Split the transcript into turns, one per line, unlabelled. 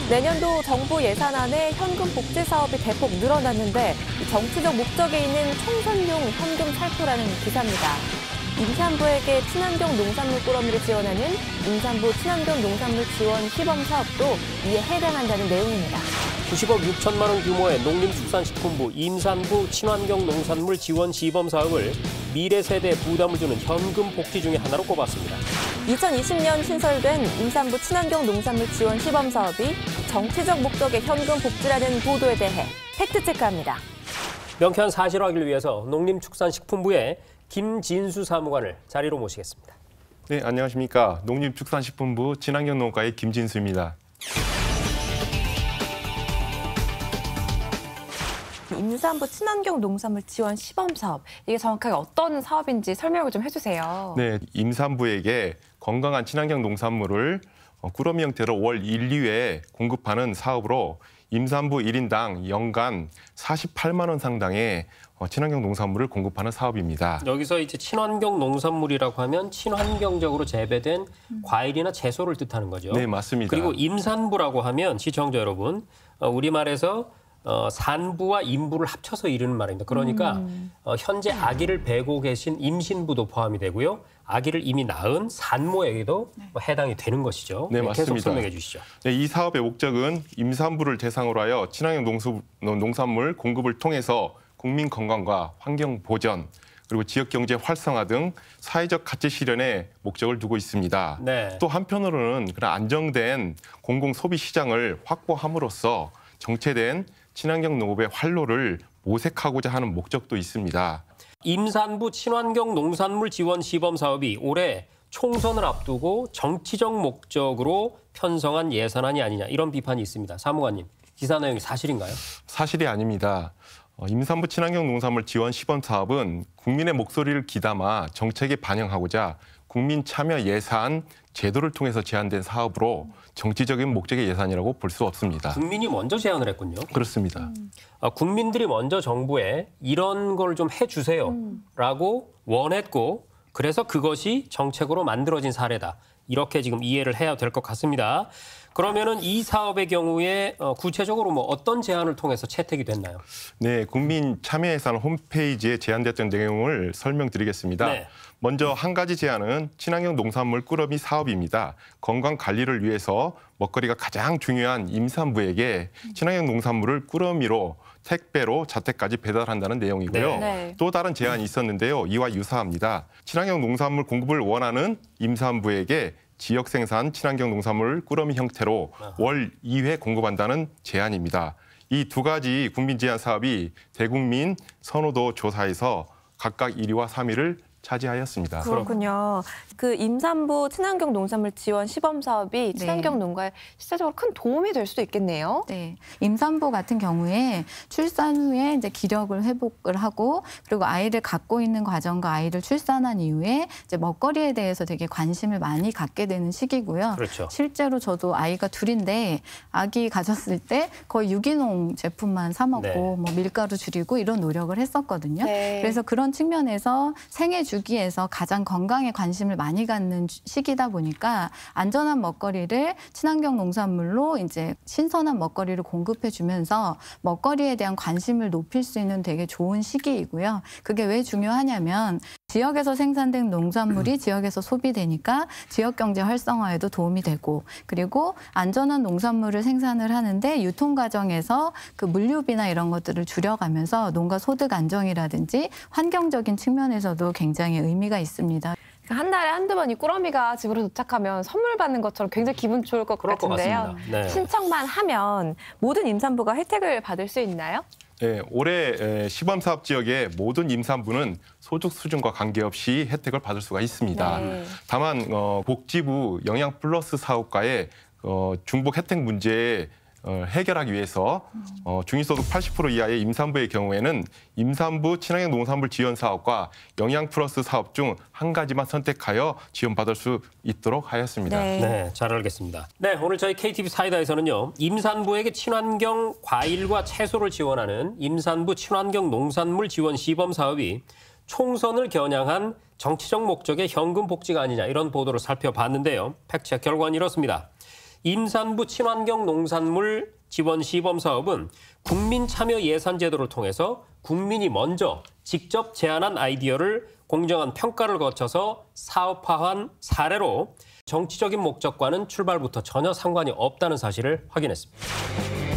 내년도 정부 예산안에 현금 복지 사업이 대폭 늘어났는데 정치적 목적에 있는 총선용 현금 살포라는 기사입니다. 임산부에게 친환경 농산물 꾸러미를 지원하는 임산부 친환경 농산물 지원 시범 사업도 이에 해당한다는 내용입니다.
90억 6천만 원 규모의 농림축산식품부 임산부 친환경 농산물 지원 시범 사업을 미래 세대에 부담을 주는 현금 복지 중에 하나로 꼽았습니다.
2020년 신설된 임산부 친환경 농산물 지원 시범 사업이 정치적 목적의 현금 복지라는 보도에 대해 팩트체크합니다.
명쾌한 사실 확인을 위해서 농림축산식품부의 김진수 사무관을 자리로 모시겠습니다.
네, 안녕하십니까. 농림축산식품부 친환경농가의 김진수입니다.
임산부 친환경 농산물 지원 시범 사업, 이게 정확하게 어떤 사업인지 설명을 좀 해주세요.
네, 임산부에게 건강한 친환경 농산물을 꾸러미 형태로 월 1, 2회 공급하는 사업으로 임산부 1인당 연간 48만 원 상당의 친환경 농산물을 공급하는 사업입니다.
여기서 이제 친환경 농산물이라고 하면 친환경적으로 재배된 과일이나 채소를 뜻하는 거죠.
네, 맞습니다.
그리고 임산부라고 하면 시청자 여러분, 우리말에서 산부와 임부를 합쳐서 이르는 말입니다. 그러니까 현재 아기를 배고 계신 임신부도 포함이 되고요. 아기를 이미 낳은 산모에게도 해당이 되는 것이죠.
네, 맞습니다.
계속 설명해 주시죠.
네, 이 사업의 목적은 임산부를 대상으로 하여 친환경 농산물 공급을 통해서 국민 건강과 환경 보전, 그리고 지역 경제 활성화 등 사회적 가치 실현에 목적을 두고 있습니다.
네.
또 한편으로는 그런 안정된 공공 소비 시장을 확보함으로써 정체된 친환경 농업의 활로를 모색하고자 하는 목적도 있습니다.
임산부 친환경 농산물 지원 시범 사업이 올해 총선을 앞두고 정치적 목적으로 편성한 예산안이 아니냐, 이런 비판이 있습니다. 사무관님, 기사 내용이 사실인가요?
사실이 아닙니다. 임산부 친환경 농산물 지원 시범 사업은 국민의 목소리를 귀담아 정책에 반영하고자 국민 참여 예산 제도를 통해서 제안된 사업으로 정치적인 목적의 예산이라고 볼 수 없습니다.
국민이 먼저 제안을 했군요.
그렇습니다.
국민들이 먼저 정부에 이런 걸 좀 해주세요라고 원했고, 그래서 그것이 정책으로 만들어진 사례다. 이렇게 지금 이해를 해야 될 것 같습니다. 그러면은 이 사업의 경우에 구체적으로 뭐 어떤 제안을 통해서 채택이 됐나요?
네, 국민 참여 예산 홈페이지에 제안됐던 내용을 설명드리겠습니다.
네.
먼저 한 가지 제안은 친환경 농산물 꾸러미 사업입니다. 건강 관리를 위해서 먹거리가 가장 중요한 임산부에게 친환경 농산물을 꾸러미로 택배로 자택까지 배달한다는 내용이고요.
네.
또 다른 제안이 있었는데요. 이와 유사합니다. 친환경 농산물 공급을 원하는 임산부에게 지역 생산 친환경 농산물 꾸러미 형태로 월 2회 공급한다는 제안입니다. 이 두 가지 국민 제안 사업이 대국민 선호도 조사에서 각각 1위와 3위를 차지하였습니다.
그렇군요. 그 임산부 친환경 농산물 지원 시범 사업이 친환경 농가에 실질적으로 큰 도움이 될 수도 있겠네요.
네, 임산부 같은 경우에 출산 후에 이제 기력을 회복을 하고, 그리고 아이를 갖고 있는 과정과 아이를 출산한 이후에 이제 먹거리에 대해서 되게 관심을 많이 갖게 되는 시기고요.
그렇죠.
실제로 저도 아이가 둘인데 아기 가졌을 때 거의 유기농 제품만 사 먹고
네.
뭐 밀가루 줄이고 이런 노력을 했었거든요.
네.
그래서 그런 측면에서 생애 주기에서 가장 건강에 관심을 많이 갖는 시기다 보니까 안전한 먹거리를 친환경 농산물로 이제 신선한 먹거리를 공급해 주면서 먹거리에 대한 관심을 높일 수 있는 되게 좋은 시기이고요. 그게 왜 중요하냐면 지역에서 생산된 농산물이 지역에서 소비되니까 지역 경제 활성화에도 도움이 되고, 그리고 안전한 농산물을 생산을 하는데 유통 과정에서 그 물류비나 이런 것들을 줄여가면서 농가 소득 안정이라든지 환경적인 측면에서도 굉장히 의미가 있습니다.
한 달에 한두 번 이 꾸러미가 집으로 도착하면 선물 받는 것처럼 굉장히 기분 좋을 것
그럴 것
같은데요.
같습니다. 네.
신청만 하면 모든 임산부가 혜택을 받을 수 있나요?
네, 올해 시범사업 지역의 모든 임산부는 소득 수준과 관계없이 혜택을 받을 수가 있습니다.
네.
다만 복지부 영양 플러스 사업과의 중복 혜택 문제에 해결하기 위해서 중위소득 80% 이하의 임산부의 경우에는 임산부 친환경 농산물 지원 사업과 영양 플러스 사업 중 한 가지만 선택하여 지원받을 수 있도록 하였습니다.
네, 잘 알겠습니다. 네, 오늘 저희 KTV 사이다에서는요, 임산부에게 친환경 과일과 채소를 지원하는 임산부 친환경 농산물 지원 시범 사업이 총선을 겨냥한 정치적 목적의 현금 복지가 아니냐, 이런 보도를 살펴봤는데요. 팩트체크 결과는 이렇습니다. 임산부 친환경 농산물 지원 시범 사업은 국민 참여 예산 제도를 통해서 국민이 먼저 직접 제안한 아이디어를 공정한 평가를 거쳐서 사업화한 사례로 정치적인 목적과는 출발부터 전혀 상관이 없다는 사실을 확인했습니다.